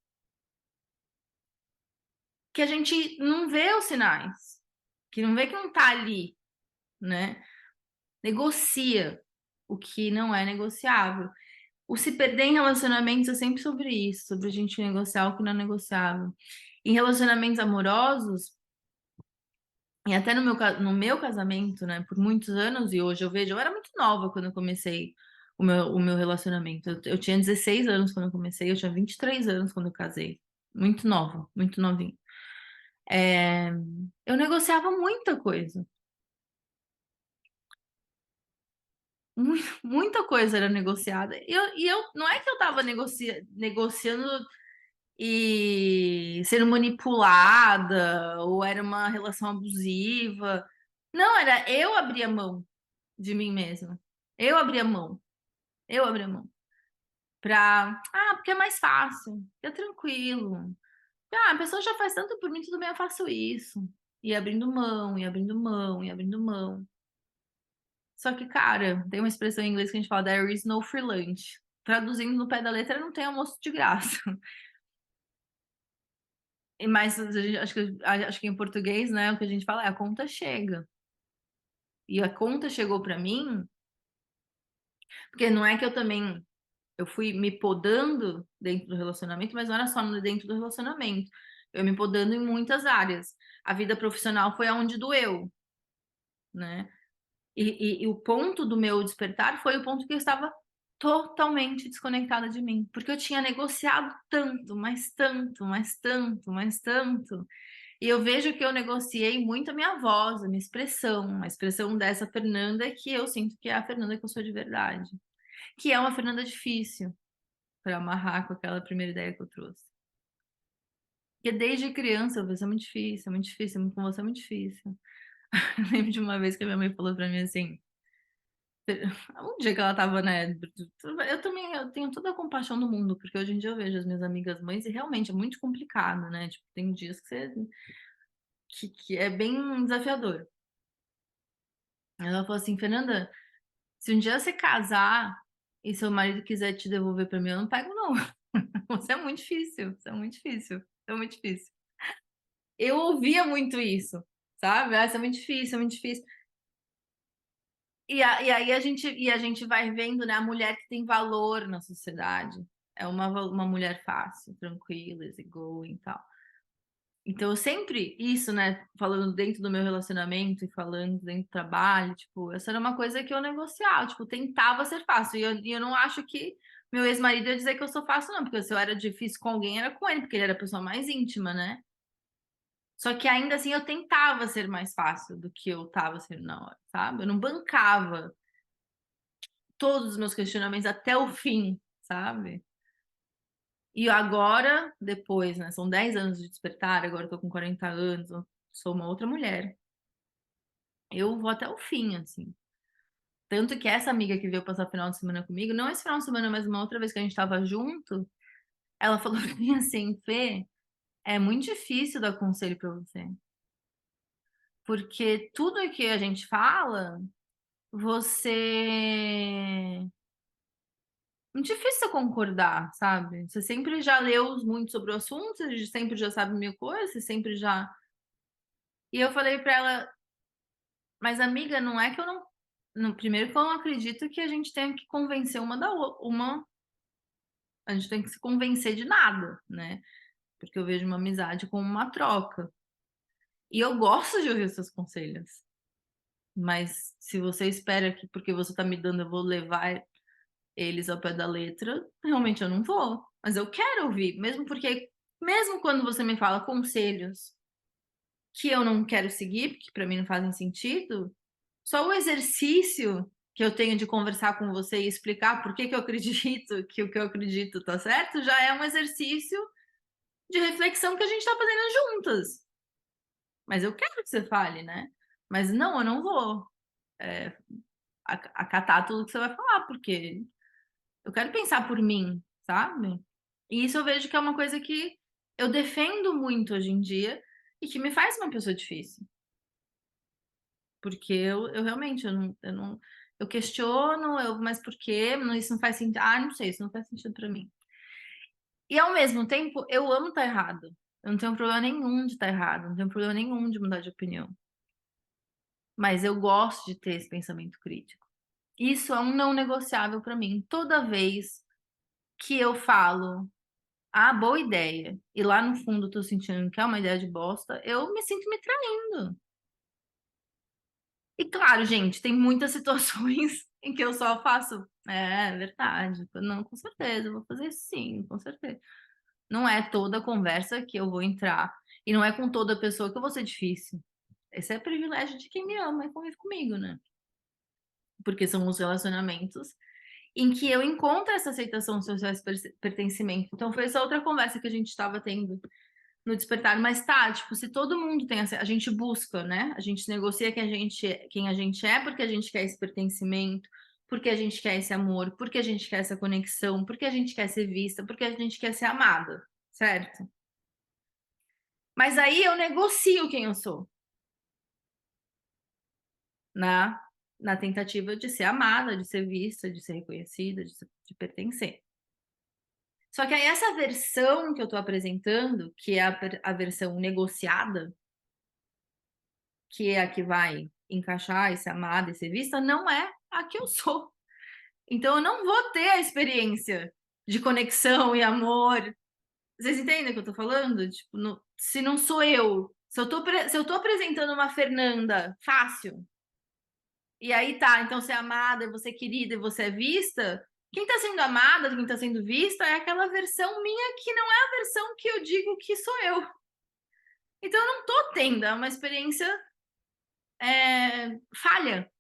que a gente não vê os sinais, que não vê que não tá ali, né? Negocia o que não é negociável. O se perder em relacionamentos é sempre sobre isso, sobre a gente negociar o que não é negociável. Em relacionamentos amorosos, e até no meu casamento, né, por muitos anos, e hoje eu vejo, eu era muito nova quando eu comecei o meu relacionamento. Eu tinha 16 anos quando eu comecei, eu tinha 23 anos quando eu casei. Muito nova, muito novinha. Eu negociava muita coisa. Muita coisa era negociada. E eu não é que eu tava negociando e sendo manipulada, ou era uma relação abusiva. Não, era eu abrir a mão de mim mesma. Eu abri a mão. Eu abri a mão. Porque é mais fácil. É tranquilo. A pessoa já faz tanto por mim, tudo bem, eu faço isso. E abrindo mão, e abrindo mão, e abrindo mão. Só que, cara, tem uma expressão em inglês que a gente fala there is no free lunch. Traduzindo no pé da letra, não tem almoço de graça. Mas acho que em português, né, o que a gente fala é a conta chega. E a conta chegou pra mim, porque não é que eu fui me podando dentro do relacionamento, mas não era só dentro do relacionamento. Eu me podando em muitas áreas. A vida profissional foi aonde doeu, né? E o ponto do meu despertar foi o ponto que eu estava totalmente desconectada de mim, porque eu tinha negociado tanto, mais tanto, mais tanto, mais tanto. E eu vejo que eu negociei muito a minha voz, a expressão dessa Fernanda que eu sinto que é a Fernanda que eu sou de verdade, que é uma Fernanda difícil para amarrar com aquela primeira ideia que eu trouxe. Porque desde criança eu vejo, é muito difícil, é muito difícil, com você é muito difícil. Eu lembro de uma vez que a minha mãe falou para mim assim, um dia que ela tava, né? Eu tenho toda a compaixão do mundo, porque hoje em dia eu vejo as minhas amigas mães e realmente é muito complicado, né? Tipo, tem dias que é bem desafiador. Ela falou assim, Fernanda, se um dia você casar e seu marido quiser te devolver pra mim, eu não pego, não. Você é muito difícil, você é muito difícil, é muito difícil. Eu ouvia muito isso, sabe? Isso é muito difícil, é muito difícil. E aí a gente vai vendo, né, a mulher que tem valor na sociedade. É uma mulher fácil, tranquila, easygoing e tal. Então, eu sempre, isso, né, falando dentro do meu relacionamento e falando dentro do trabalho, tipo, essa era uma coisa que eu negociava, tipo, tentava ser fácil. E eu não acho que meu ex-marido ia dizer que eu sou fácil, não, porque se eu era difícil com alguém, era com ele, porque ele era a pessoa mais íntima, né? Só que ainda assim eu tentava ser mais fácil do que eu tava sendo na hora, sabe? Eu não bancava todos os meus questionamentos até o fim, sabe? E agora, depois, né? São 10 anos de despertar, agora eu tô com 40 anos, eu sou uma outra mulher. Eu vou até o fim, assim. Tanto que essa amiga que veio passar o final de semana comigo, não esse final de semana, mas uma outra vez que a gente tava junto, ela falou pra mim assim, Fê, é muito difícil dar conselho pra você. Porque tudo que a gente fala, você muito difícil concordar, sabe? Você sempre já leu muito sobre o assunto, você sempre já sabe mil coisas, você sempre já. E eu falei pra ela, mas amiga, não é que eu não. Primeiro que eu não acredito que a gente tenha que convencer uma da outra. A gente tem que se convencer de nada, né? Porque eu vejo uma amizade como uma troca. E eu gosto de ouvir os seus conselhos. Mas se você espera que porque você tá me dando eu vou levar eles ao pé da letra, realmente eu não vou. Mas eu quero ouvir, mesmo porque, mesmo quando você me fala conselhos que eu não quero seguir, porque para mim não fazem sentido, só o exercício que eu tenho de conversar com você e explicar por que que eu acredito que o que eu acredito tá certo, já é um exercício de reflexão que a gente tá fazendo juntas. Mas eu quero que você fale, né? Mas não, eu não vou, eh, acatar tudo que você vai falar, porque eu quero pensar por mim, sabe? E isso eu vejo que é uma coisa que eu defendo muito hoje em dia e que me faz uma pessoa difícil. Porque eu realmente, eu não eu questiono, mas por quê? Não, isso não faz sentido. Ah, não sei, isso não faz sentido pra mim. E ao mesmo tempo, eu amo estar errado. Eu não tenho problema nenhum de estar errado, não tenho problema nenhum de mudar de opinião. Mas eu gosto de ter esse pensamento crítico. Isso é um não negociável pra mim. Toda vez que eu falo: "Ah, boa ideia", e lá no fundo eu tô sentindo que é uma ideia de bosta, eu me sinto me traindo. E claro, gente, tem muitas situações em que eu só faço: "É, verdade. Não, com certeza, eu vou fazer isso sim, com certeza". Não é toda conversa que eu vou entrar, e não é com toda pessoa que eu vou ser difícil. Esse é privilégio de quem me ama e convive comigo, né. Porque são os relacionamentos em que eu encontro essa aceitação social, esse pertencimento. Então foi essa outra conversa que a gente estava tendo no despertar, mas tá, tipo, se todo mundo tem essa, a gente busca, né, a gente negocia quem a gente é, porque a gente quer esse pertencimento, porque a gente quer esse amor, porque a gente quer essa conexão, porque a gente quer ser vista, porque a gente quer ser amada, certo? Mas aí eu negocio quem eu sou, na na tentativa de ser amada, de ser vista, de ser reconhecida, de pertencer. Só que aí essa versão que eu tô apresentando, que é a versão negociada, que é a que vai encaixar e ser amada e ser vista, não é a que eu sou. Então eu não vou ter a experiência de conexão e amor. Vocês entendem o que eu tô falando? Tipo, se não sou eu, se eu tô apresentando uma Fernanda fácil, e aí tá, então você é amada, você é querida e você é vista, quem tá sendo amada, quem tá sendo vista é aquela versão minha que não é a versão que eu digo que sou eu. Então eu não tô tendo uma experiência, falha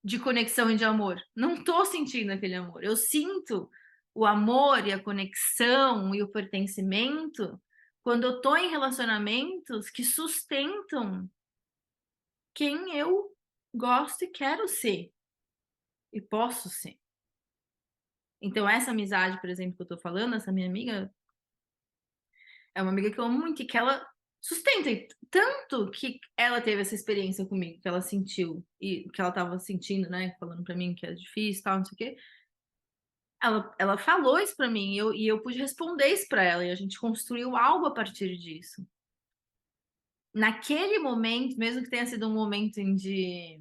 de conexão e de amor. Não tô sentindo aquele amor. Eu sinto o amor e a conexão e o pertencimento quando eu tô em relacionamentos que sustentam quem eu gosto e quero ser e posso ser. Então essa amizade, por exemplo, que eu tô falando, essa minha amiga, é uma amiga que eu amo muito e que ela sustenta, e tanto que ela teve essa experiência comigo, que ela sentiu e que ela estava sentindo, né, falando pra mim que é difícil, tal, não sei o quê. Ela falou isso pra mim e eu pude responder isso pra ela e a gente construiu algo a partir disso. Naquele momento, mesmo que tenha sido um momento de,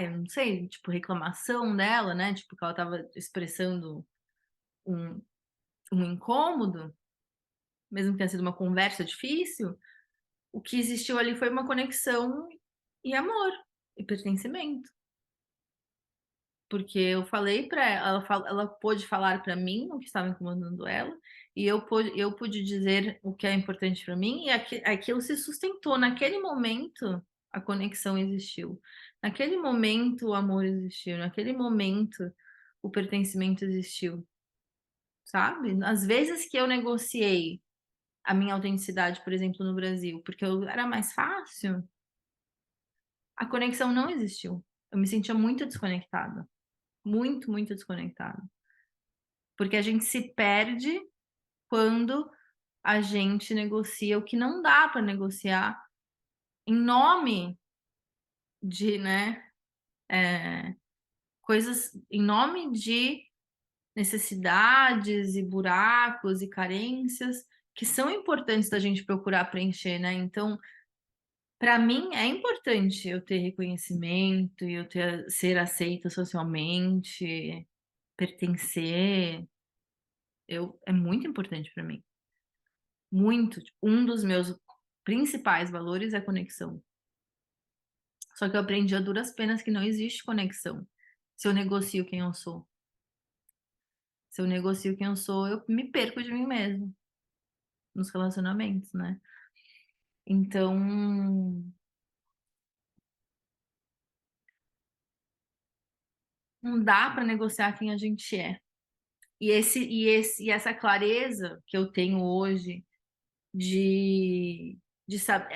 eu não sei, tipo, reclamação dela, né, tipo, que ela estava expressando um um incômodo, mesmo que tenha sido uma conversa difícil, o que existiu ali foi uma conexão e amor e pertencimento. Porque eu falei para ela, ela pôde falar para mim o que estava incomodando ela, e eu pude dizer o que é importante para mim, e aquilo se sustentou. Naquele momento, a conexão existiu. Naquele momento, o amor existiu. Naquele momento, o pertencimento existiu, sabe. Às vezes que eu negociei a minha autenticidade, por exemplo, no Brasil, porque eu era mais fácil, a conexão não existiu. Eu me sentia muito desconectada, muito, muito desconectada. Porque a gente se perde quando a gente negocia o que não dá para negociar em nome de, né, eh, coisas em nome de necessidades e buracos e carências que são importantes da gente procurar preencher, né. Então, para mim é importante eu ter reconhecimento e eu ser aceita socialmente, pertencer, é muito importante para mim. Muito, tipo, um dos meus principais valores é conexão. Só que eu aprendi a duras penas que não existe conexão, se eu negocio quem eu sou. Se eu negocio quem eu sou, eu me perco de mim mesma, nos relacionamentos, né. Então, não dá para negociar quem a gente é. E essa clareza que eu tenho hoje de, de, sab,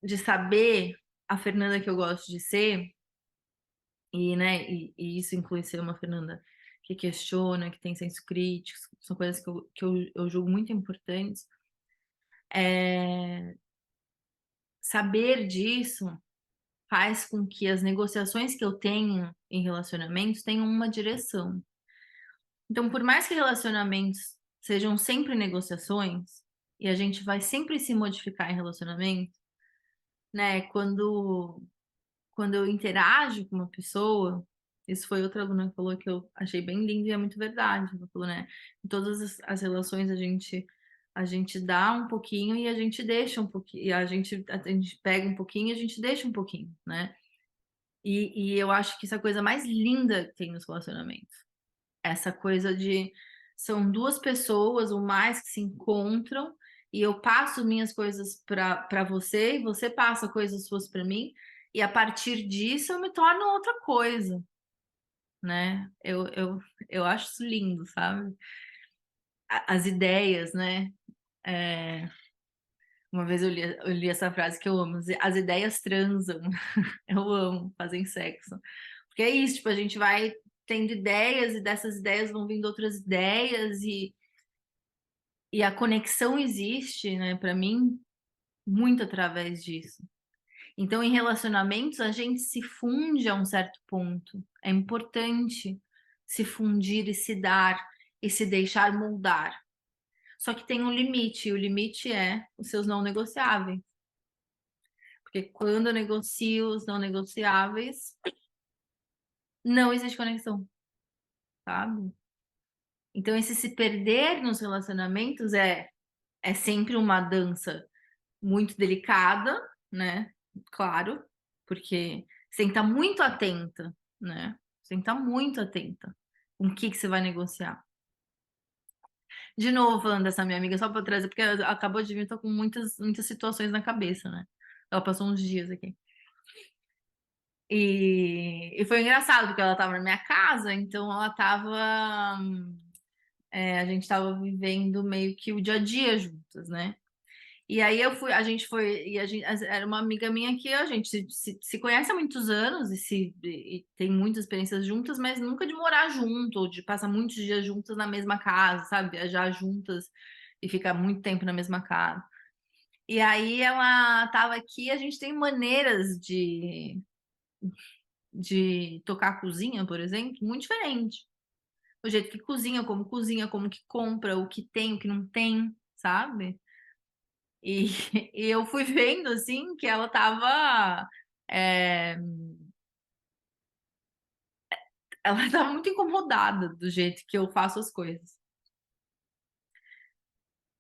de saber a Fernanda que eu gosto de ser, e, né, e isso inclui ser uma Fernanda que questiona, que tem senso crítico, são coisas que eu julgo muito importantes. Saber disso faz com que as negociações que eu tenho em relacionamentos tenham uma direção. Então, por mais que relacionamentos sejam sempre negociações, e a gente vai sempre se modificar em relacionamento, né? Quando eu interajo com uma pessoa, isso foi outra aluna que falou que eu achei bem lindo e é muito verdade. Ela falou, né? Em todas as relações a gente dá um pouquinho e a gente deixa um pouquinho, e a gente pega um pouquinho e a gente deixa um pouquinho, né? E eu acho que isso é a coisa mais linda que tem nos relacionamentos. Essa coisa de são duas pessoas ou mais que se encontram e eu passo minhas coisas para você e você passa coisas suas para mim e a partir disso eu me torno outra coisa, né? Eu acho isso lindo, sabe? As ideias, né? É, uma vez eu li essa frase que eu amo, as ideias transam. Eu amo, fazem sexo. Porque é isso, tipo, a gente vai tendo ideias e dessas ideias vão vindo outras ideias e a conexão existe, né, para mim, muito através disso. Então, em relacionamentos, a gente se funde a um certo ponto. É importante se fundir e se dar e se deixar moldar. Só que tem um limite, e o limite é os seus não negociáveis. Porque quando eu negocio os não negociáveis, não existe conexão, sabe? Então, esse se perder nos relacionamentos é sempre uma dança muito delicada, né? Claro, porque você tem que estar muito atenta, né? Você tem que estar muito atenta com o que você vai negociar. De novo, falando dessa minha amiga, só para trazer, porque ela acabou de vir, tô com muitas situações na cabeça, né? Ela passou uns dias aqui. E foi engraçado, porque ela estava na minha casa, então ela estava. A gente estava vivendo meio que o dia a dia juntas, né? E aí a gente foi, e a gente era uma amiga minha que a gente se conhece há muitos anos e tem muitas experiências juntas, mas nunca de morar junto, ou de passar muitos dias juntas na mesma casa, sabe? Viajar juntas e ficar muito tempo na mesma casa. E aí ela estava aqui, a gente tem maneiras de tocar a cozinha, por exemplo, muito diferente. O jeito que cozinha, como que compra, o que tem, o que não tem, sabe? E, e eu fui vendo, assim, que ela tava... é, ela tava muito incomodada do jeito que eu faço as coisas.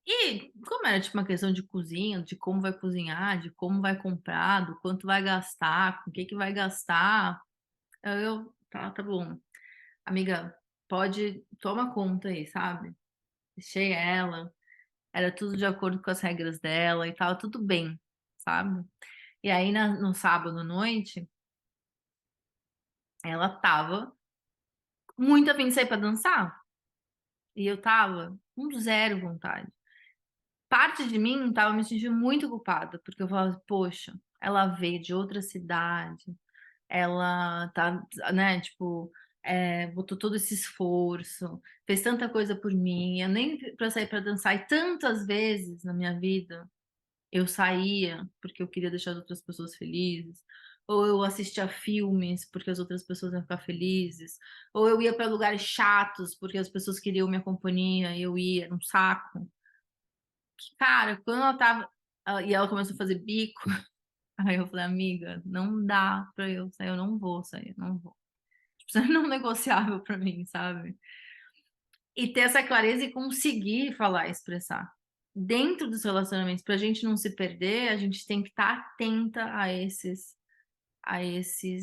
E como era tipo uma questão de cozinha, de como vai cozinhar, de como vai comprar, do quanto vai gastar, com o que que vai gastar, tá bom. Amiga, toma conta aí, sabe? Deixei ela, era tudo de acordo com as regras dela e tava tudo bem, sabe? E aí no sábado à noite, ela tava muito a fim de sair pra dançar. E eu tava com zero vontade. Parte de mim tava me sentindo muito culpada, porque eu falava, poxa, ela veio de outra cidade, ela tá, né, tipo, botou todo esse esforço, fez tanta coisa por mim, eu nem pra sair pra dançar, e tantas vezes na minha vida eu saía porque eu queria deixar as outras pessoas felizes, ou eu assistia filmes porque as outras pessoas iam ficar felizes, ou eu ia para lugares chatos porque as pessoas queriam minha companhia e eu ia, era um saco. Cara, quando ela tava. E ela começou a fazer bico, aí eu falei, amiga, não dá pra eu sair, eu não vou sair, não vou. Tipo, isso é não negociável pra mim, sabe? E ter essa clareza e conseguir falar, expressar. Dentro dos relacionamentos, para a gente não se perder, a gente tem que estar atenta a esses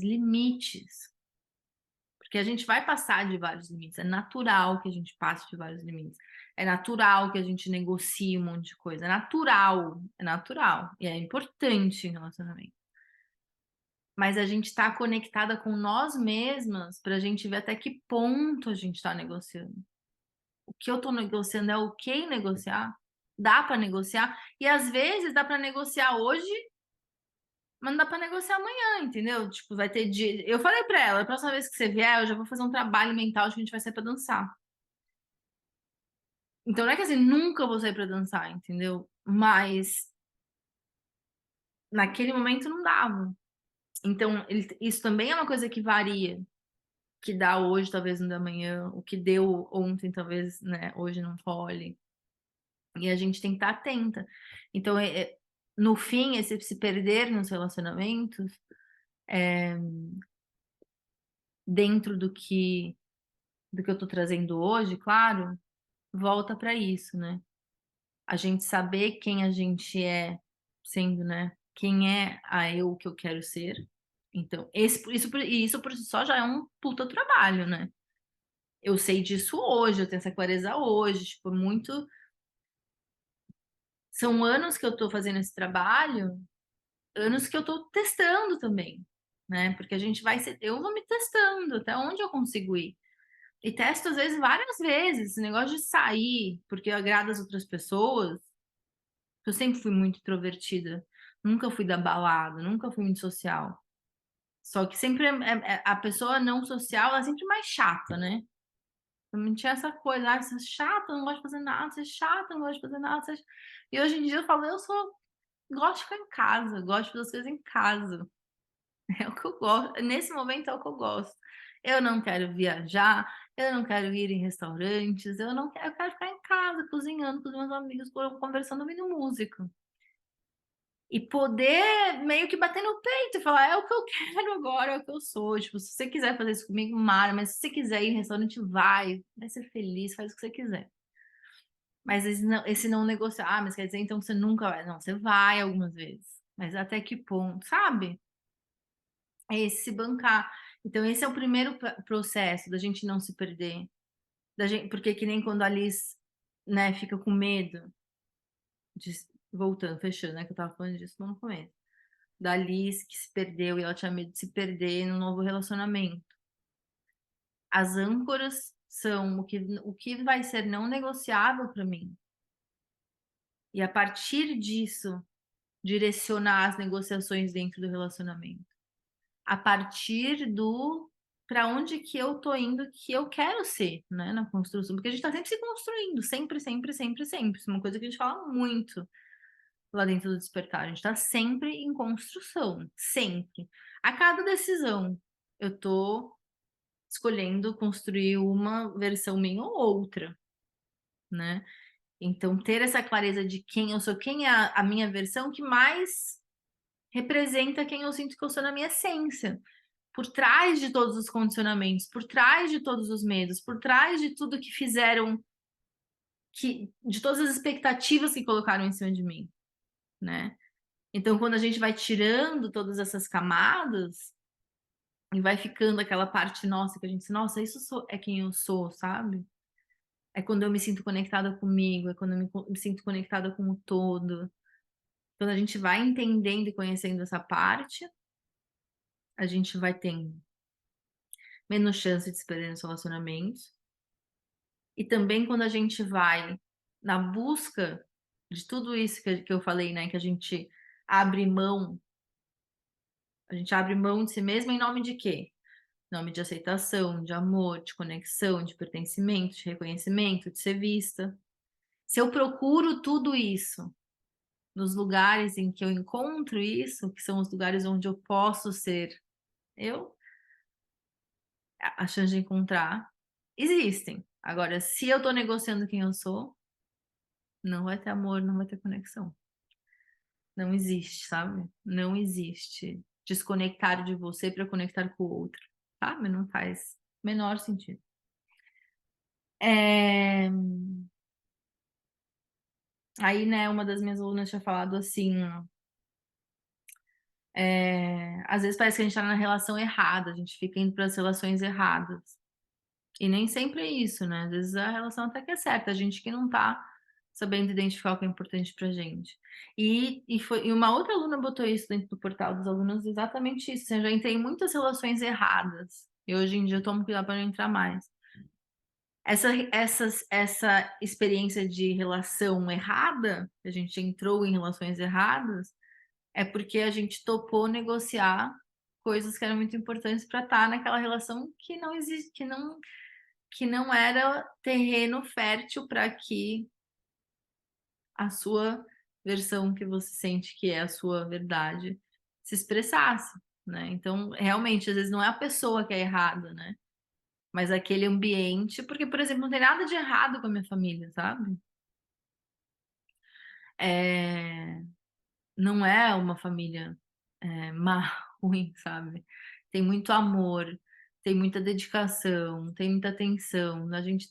limites. Porque a gente vai passar de vários limites. É natural que a gente passe de vários limites. É natural que a gente negocie um monte de coisa. É natural. É natural. E é importante em relacionamento. mas a gente tá conectada com nós mesmas pra gente ver até que ponto a gente tá negociando. O que eu tô negociando é ok negociar? Dá pra negociar? E às vezes dá pra negociar hoje, mas não dá pra negociar amanhã, entendeu? Tipo, vai ter dia. Eu falei pra ela, a próxima vez que você vier, eu já vou fazer um trabalho mental de que a gente vai sair pra dançar. Então não é que assim, nunca vou sair pra dançar, entendeu? Mas naquele momento não dava. Então, isso também é uma coisa que varia. Que dá hoje, talvez não dê amanhã. O que deu ontem, talvez, né, hoje não role. E a gente tem que estar atenta. Então, no fim, esse se perder nos relacionamentos, dentro do que eu tô trazendo hoje, claro, volta para isso, né? A gente saber quem a gente é sendo, né? Quem é a eu que eu quero ser. Então, isso por si só já é um puta trabalho, né? Eu sei disso hoje, eu tenho essa clareza hoje, tipo, muito. São anos que eu tô fazendo esse trabalho, anos que eu tô testando também, né? Porque a gente vai ser, eu vou me testando até onde eu consigo ir. E testo às vezes várias vezes, esse negócio de sair porque eu agrado as outras pessoas. Eu sempre fui muito introvertida, nunca fui da balada, nunca fui muito social. Só que sempre a pessoa não social, ela é sempre mais chata, né? Não tinha essa coisa, ah, você é chata, não gosta de fazer nada, você é chata, não gosta de fazer nada. E hoje em dia eu falo, gosto de ficar em casa, gosto de fazer as coisas em casa. É o que eu gosto, nesse momento é o que eu gosto. Eu não quero viajar, eu não quero ir em restaurantes, eu quero ficar em casa, cozinhando com os meus amigos, conversando, ouvindo música. E poder meio que bater no peito e falar, é o que eu quero agora, é o que eu sou. Tipo, se você quiser fazer isso comigo, mara, mas se você quiser ir em restaurante, vai ser feliz, faz o que você quiser. Mas esse não negociar, ah, mas quer dizer então que você nunca vai. Não, você vai algumas vezes. Mas até que ponto, sabe? É esse se bancar. Então, esse é o primeiro processo da gente não se perder. Porque que nem quando a Alice, né, fica com medo de, voltando, fechando, né, que eu tava falando disso no começo. Da Alice que se perdeu e ela tinha medo de se perder no novo relacionamento. As âncoras são o que vai ser não negociável para mim. E a partir disso, direcionar as negociações dentro do relacionamento. A partir do para onde que eu tô indo, que eu quero ser, né, na construção, porque a gente tá sempre se construindo, sempre, sempre, sempre, sempre. Isso é uma coisa que a gente fala muito lá dentro do Despertar. A gente tá sempre em construção, sempre. A cada decisão, eu tô escolhendo construir uma versão minha ou outra, né? Então, ter essa clareza de quem eu sou, quem é a minha versão que mais representa quem eu sinto que eu sou na minha essência. Por trás de todos os condicionamentos, por trás de todos os medos, por trás de tudo que fizeram, de todas as expectativas que colocaram em cima de mim, né? Então, quando a gente vai tirando todas essas camadas e vai ficando aquela parte nossa que a gente diz, nossa, é quem eu sou, sabe? É quando eu me sinto conectada comigo, é quando eu me sinto conectada com o todo. Quando a gente vai entendendo e conhecendo essa parte, a gente vai tendo menos chance de se perder nos relacionamentos. E também quando a gente vai na busca de tudo isso que eu falei, né? Que abre mão, a gente abre mão de si mesmo em nome de quê? Em nome de aceitação, de amor, de conexão, de pertencimento, de reconhecimento, de ser vista. Se eu procuro tudo isso nos lugares em que eu encontro isso, que são os lugares onde eu posso ser eu, a chance de encontrar existem. Agora, se eu tô negociando quem eu sou, não vai ter amor, não vai ter conexão. Não existe, sabe? Não existe desconectar de você para conectar com o outro, sabe? Não faz menor sentido. Aí, né, uma das minhas alunas tinha falado assim, às vezes parece que a gente tá na relação errada, a gente fica indo para as relações erradas. E nem sempre é isso, né? Às vezes a relação até que é certa, a gente que não tá sabendo identificar o que é importante pra gente. E uma outra aluna botou isso dentro do portal dos alunos, exatamente isso, eu já entrei em muitas relações erradas, e hoje em dia eu tomo cuidado para não entrar mais. Essa experiência de relação errada, que a gente entrou em relações erradas, é porque a gente topou negociar coisas que eram muito importantes para estar naquela relação que não existe, que não era terreno fértil para que a sua versão que você sente que é a sua verdade se expressasse, né. Então, realmente, às vezes não é a pessoa que é errada, né, mas aquele ambiente porque, por exemplo, não tem nada de errado com a minha família, sabe. Eh Não é uma família, má, ruim, sabe. Tem muito amor, tem muita dedicação, tem muita atenção, a gente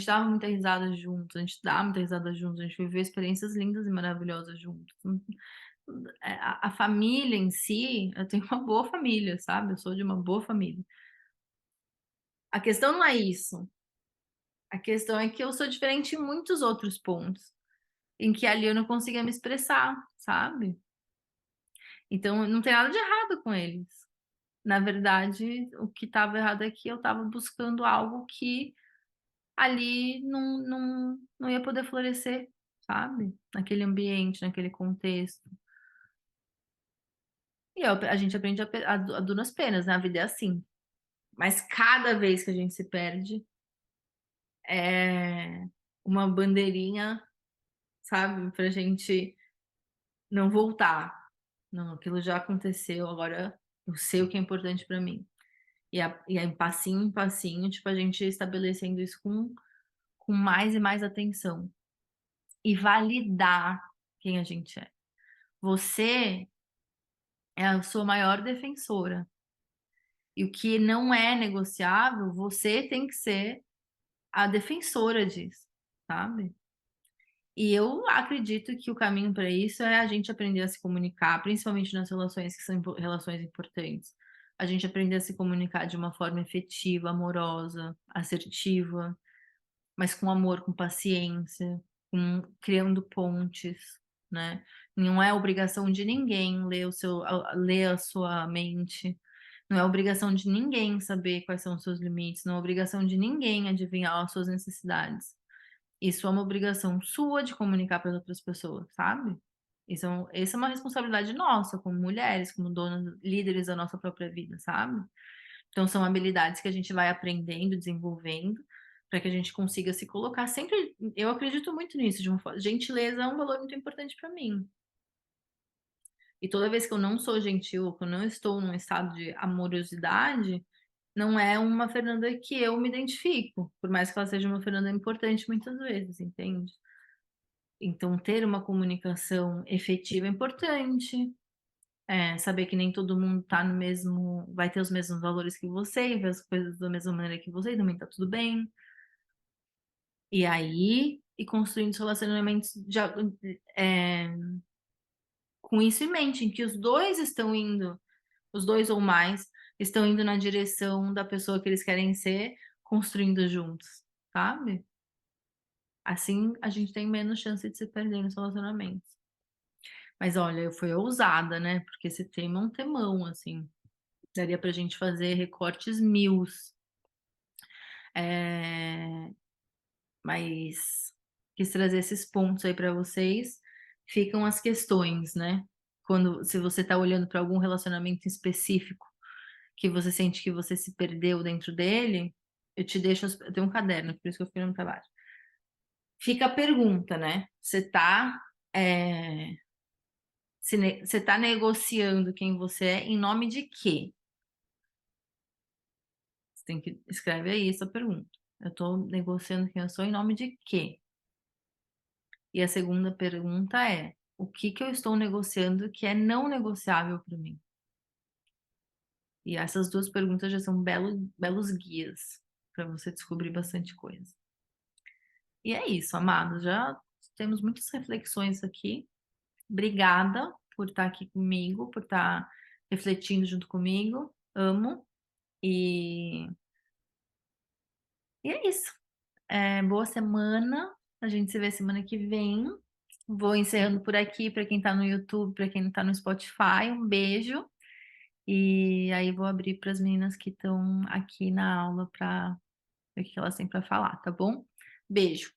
dava muita risada juntos, a gente dá muita risada juntos, a gente viveu experiências lindas e maravilhosas juntos. A família em si, eu tenho uma boa família, sabe, eu sou de uma boa família. A questão não é isso, a questão é que eu sou diferente em muitos outros pontos, em que ali eu não conseguia me expressar, sabe. Então não tem nada de errado com eles. Na verdade, o que estava errado é que eu estava buscando algo que ali não ia poder florescer, sabe, naquele ambiente, naquele contexto. E a gente aprende a duras penas, né, a vida é assim. Mas cada vez que a gente se perde, é uma bandeirinha, sabe, pra gente não voltar. "Não, aquilo já aconteceu, agora eu sei o que é importante pra mim". E aí passinho em passinho, tipo, a gente estabelecendo isso com mais e mais atenção. E validar quem a gente é. Você é a sua maior defensora. E o que não é negociável, você tem que ser a defensora disso, sabe. E eu acredito que o caminho para isso é a gente aprender a se comunicar, principalmente nas relações que são relações importantes. A gente aprender a se comunicar de uma forma efetiva, amorosa, assertiva. Mas com amor, com paciência, criando pontes, né. Não é obrigação de ninguém ler a sua mente, não é obrigação de ninguém saber quais são os seus limites, não é obrigação de ninguém adivinhar as suas necessidades. Isso é uma obrigação sua de comunicar para as outras pessoas, sabe. Essa é uma responsabilidade nossa como mulheres, como donas líderes da nossa própria vida, sabe. Então são habilidades que a gente vai aprendendo, desenvolvendo, para que a gente consiga se colocar sempre eu acredito muito nisso de uma forma gentileza é um valor muito importante para mim. E toda vez que eu não sou gentil ou que eu não estou num estado de amorosidade, não é uma Fernanda que eu me identifico, por mais que ela seja uma Fernanda importante muitas vezes, entende? Então ter uma comunicação efetiva é importante, saber que nem todo mundo tá no mesmo vai ter os mesmos valores que você e ver as coisas da mesma maneira que você e também tá tudo bem. E aí, construindo os relacionamentos eh, com isso em mente, em que os 2 ou mais, estão indo na direção da pessoa que eles querem ser, construindo juntos, sabe. Assim a gente tem menos chance de se perder nos relacionamentos. Mas olha, eu fui ousada, né, porque esse tema é um temão, assim. Daria pra gente fazer recortes 1000, eh, mas quis trazer esses pontos aí pra vocês. Ficam as questões, né, se você tá olhando pra algum relacionamento específico, que você sente que você se perdeu dentro dele, eu tenho um caderno, por isso que eu fiquei no trabalho. Fica a pergunta, né, eh, você tá negociando quem você é em nome de quê? Você tem que escreve aí essa pergunta. Eu estou negociando quem eu sou em nome de quê? E a segunda pergunta é: o que que eu estou negociando que é não negociável para mim? E essas 2 perguntas já são belos guias para você descobrir bastante coisa. E é isso, amados, já temos muitas reflexões aqui. Obrigada por estar aqui comigo, por estar refletindo junto comigo. Amo. E e é isso. Boa semana A gente se vê semana que vem. Vou encerrando por aqui para quem tá no YouTube, para quem tá no Spotify. Um beijo. E aí vou abrir para as meninas que estão aqui na aula para ver o que elas têm para falar, tá bom? Beijo.